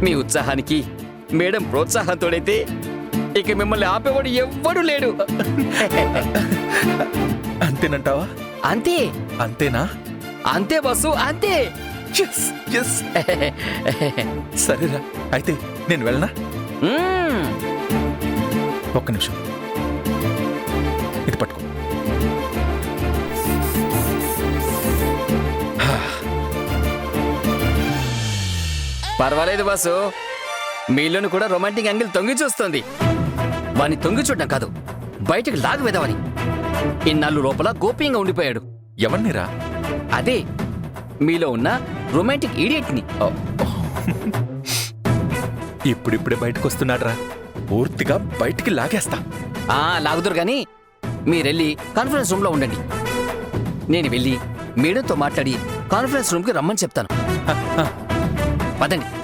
మీ ఉత్సాహానికి madam ప్రోత్సాహంతోడైతే ఇక మిమ్మల్ని ఆపేవాడు ఎవ్వడు లేడు. అంతేనంటావా? అంతే అంతేనా? అంతే బాసు, అంతే. Yes yes. సరేరా, అయితే నేను వెళ్ళనా? మ్మ్. ఒక్క నిమిషం, ఇది పట్టుకో. పర్వాలేదు బాసు, మీలోను కూడా రొమాంటిక్ యాంగిల్ తొంగి చూస్తుంది. వాని తొంగి చూడడం కాదు, బయటకు లాగు వెదవని. ఇన్నాళ్ళు లోపల గోప్యంగా ఉండిపోయాడు. ఎవరినిరా? అదే మీలో ఉన్న రొమాంటిక్ ఈడియట్ని. ఇప్పుడిప్పుడే బయటకు వస్తున్నాడ్రా, పూర్తిగా బయటికి లాగేస్తా. లాగుదురు గాని మీరెళ్ళి కాన్ఫరెన్స్ రూమ్ లో ఉండండి. నేను వెళ్ళి మేడంతో మాట్లాడి కాన్ఫరెన్స్ రూమ్ కి రమ్మని చెప్తాను. పదండి.